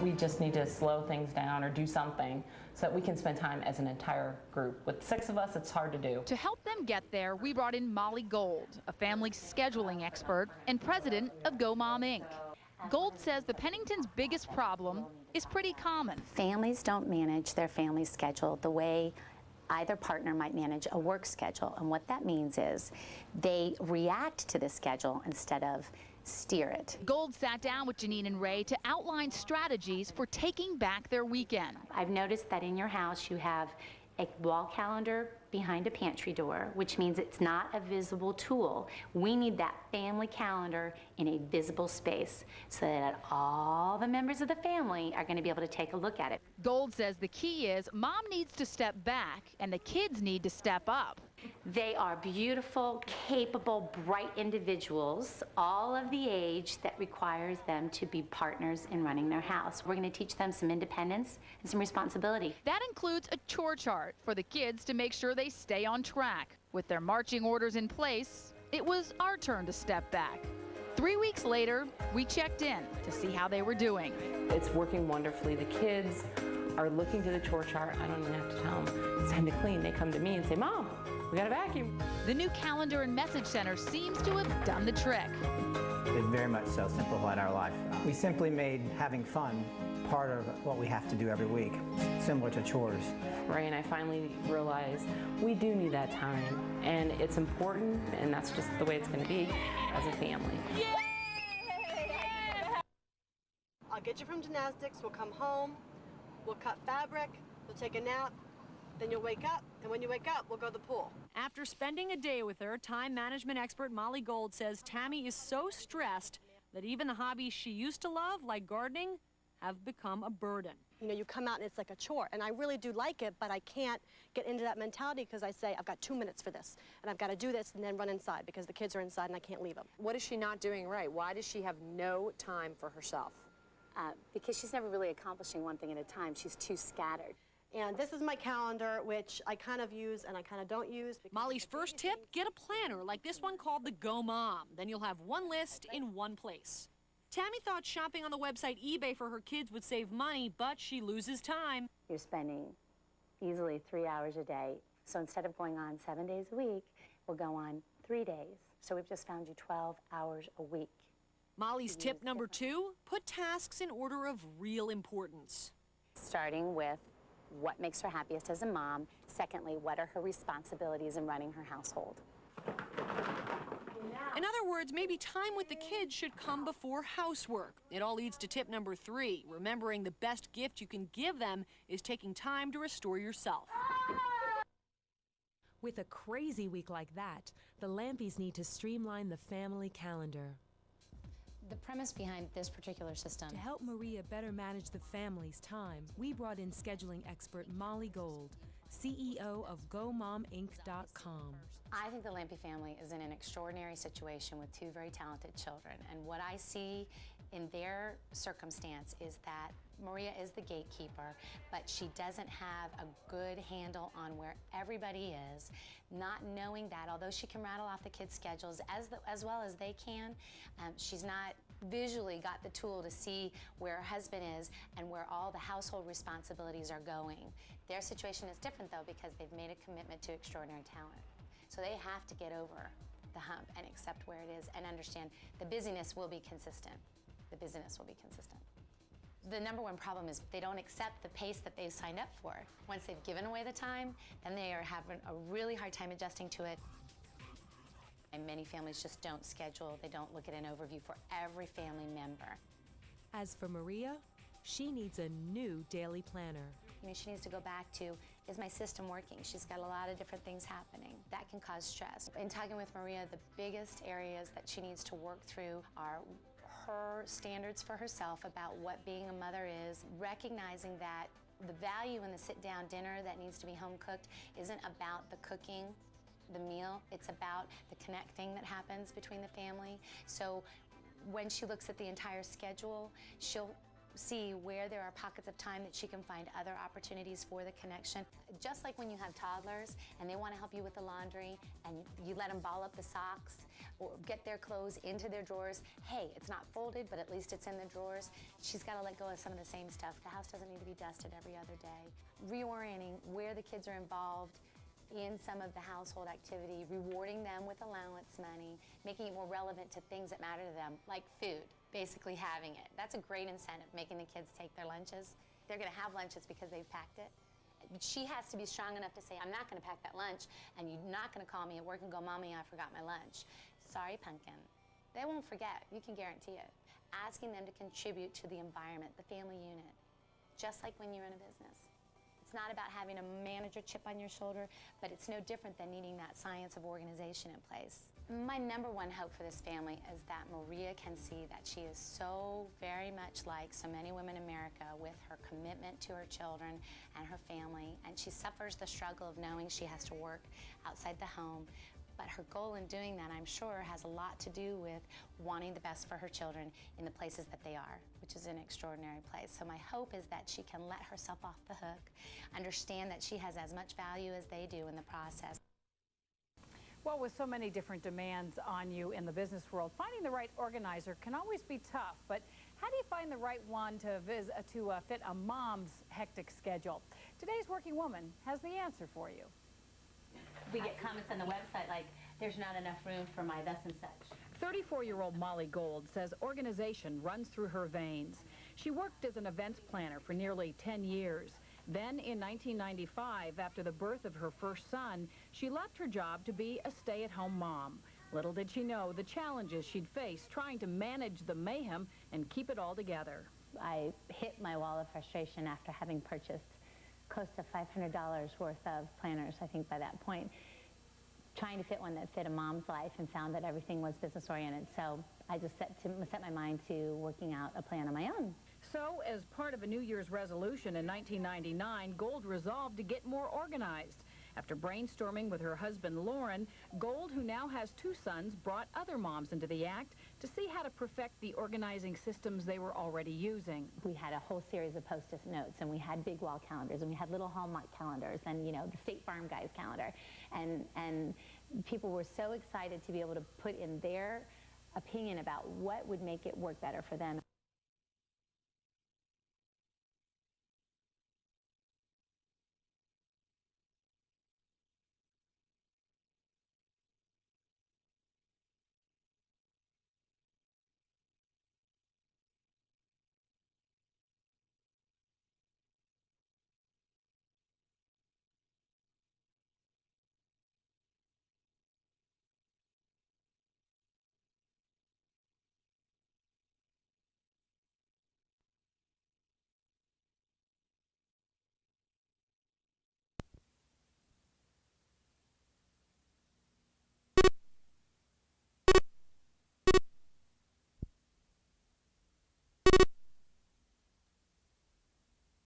We just need to slow things down or do something so that we can spend time as an entire group. With 6 of us, it's hard to do. To help them get there, we brought in Molly Gold, a family scheduling expert and president of Go Mom Inc. Gold says the Penningtons' biggest problem is pretty common. Families don't manage their family schedule the way either partner might manage a work schedule. And what that means is they react to the schedule instead of steer it. Gold sat down with Janine and Ray to outline strategies for taking back their weekend. I've noticed that in your house you have a wall calendar behind a pantry door, which means it's not a visible tool. We need that family calendar in a visible space so that all the members of the family are going to be able to take a look at it. Gold says the key is mom needs to step back and the kids need to step up. They are beautiful, capable, bright individuals, all of the age that requires them to be partners in running their house. We're going to teach them some independence and some responsibility. That includes a chore chart for the kids to make sure they stay on track. With their marching orders in place, it was our turn to step back. 3 weeks later, we checked in to see how they were doing. It's working wonderfully. The kids are looking to the chore chart. I don't even have to tell them it's time to clean. They come to me and say, Mom, we got a vacuum. The new calendar and message center seems to have done the trick. It very much so simplified our life. We simply made having fun part of what we have to do every week, similar to chores. Ray and I finally realized we do need that time, and it's important, and that's just the way it's going to be as a family. I'll get you from gymnastics, we'll come home, we'll cut fabric, we'll take a nap, then you'll wake up, and when you wake up, we'll go to the pool. After spending a day with her, time management expert Molly Gold says Tammy is so stressed that even the hobbies she used to love, like gardening, have become a burden. You know, you come out and it's like a chore, and I really do like it, but I can't get into that mentality because I say, I've got 2 minutes for this, and I've got to do this and then run inside because the kids are inside and I can't leave them. What is she not doing right? Why does she have no time for herself? Because she's never really accomplishing one thing at a time. She's too scattered. And this is my calendar, which I kind of use and I kind of don't use. Molly's first tip, get a planner like this one called the Go Mom. Then you'll have one list in one place. Tammy thought shopping on the website eBay for her kids would save money, but she loses time. You're spending easily 3 hours a day. So instead of going on 7 days a week, we'll go on 3 days. So we've just found you 12 hours a week. Molly's tip number 2, put tasks in order of real importance. Starting with what makes her happiest as a mom. Secondly, what are her responsibilities in running her household? In other words, maybe time with the kids should come before housework. It all leads to tip number 3, remembering the best gift you can give them is taking time to restore yourself. With a crazy week like that, the Lampies need to streamline the family calendar. The premise behind this particular system. To help Maria better manage the family's time, we brought in scheduling expert Molly Gold, CEO of GoMomInc.com. I think the Lampy family is in an extraordinary situation with 2 very talented children. And what I see in their circumstance is that Maria is the gatekeeper, but she doesn't have a good handle on where everybody is, not knowing that, although she can rattle off the kids' schedules as well as they can, she's not visually got the tool to see where her husband is and where all the household responsibilities are going. Their situation is different, though, because they've made a commitment to extraordinary talent. So they have to get over the hump and accept where it is and understand the busyness will be consistent. The busyness will be consistent. The number one problem is they don't accept the pace that they've signed up for. Once they've given away the time, then they are having a really hard time adjusting to it. And many families just don't schedule, they don't look at an overview for every family member. As for Maria, she needs a new daily planner. I mean, she needs to go back to, is my system working? She's got a lot of different things happening. That can cause stress. In talking with Maria, the biggest areas that she needs to work through are her standards for herself about what being a mother is, recognizing that the value in the sit-down dinner that needs to be home-cooked isn't about the cooking, the meal, it's about the connecting that happens between the family. So when she looks at the entire schedule, she'll see where there are pockets of time that she can find other opportunities for the connection. Just like when you have toddlers and they want to help you with the laundry and you let them ball up the socks or get their clothes into their drawers. Hey, it's not folded, but at least it's in the drawers. She's got to let go of some of the same stuff. The house doesn't need to be dusted every other day. Reorienting where the kids are involved in some of the household activity, rewarding them with allowance money, making it more relevant to things that matter to them, like food, basically having it. That's a great incentive, making the kids take their lunches. They're gonna have lunches because they've packed it. She has to be strong enough to say, I'm not gonna pack that lunch, and you're not gonna call me at work and go, Mommy, I forgot my lunch. Sorry, Pumpkin. They won't forget, you can guarantee it. Asking them to contribute to the environment, the family unit, just like when you're in a business. It's not about having a manager chip on your shoulder, but it's no different than needing that science of organization in place. My number one hope for this family is that Maria can see that she is so very much like so many women in America with her commitment to her children and her family, and she suffers the struggle of knowing she has to work outside the home. But her goal in doing that, I'm sure, has a lot to do with wanting the best for her children in the places that they are, which is an extraordinary place. So my hope is that she can let herself off the hook, understand that she has as much value as they do in the process. Well, with so many different demands on you in the business world, finding the right organizer can always be tough. But how do you find the right one to fit a mom's hectic schedule? Today's Working Woman has the answer for you. We get comments on the website like, there's not enough room for my thus and such. 34-year-old Molly Gold says organization runs through her veins. She worked as an events planner for nearly 10 years. Then in 1995, after the birth of her first son, she left her job to be a stay-at-home mom. Little did she know the challenges she'd face trying to manage the mayhem and keep it all together. I hit my wall of frustration after having purchased close to $500 worth of planners, I think, by that point, trying to fit one that fit a mom's life, and found that everything was business-oriented. So I just set my mind to working out a plan on my own. So, as part of a New Year's resolution in 1999, Gold resolved to get more organized. After brainstorming with her husband, Lauren, Gold, who now has 2 sons, brought other moms into the act to see how to perfect the organizing systems they were already using. We had a whole series of Post-it notes, and we had big wall calendars, and we had little Hallmark calendars, and, you know, the State Farm Guy's calendar. And people were so excited to be able to put in their opinion about what would make it work better for them.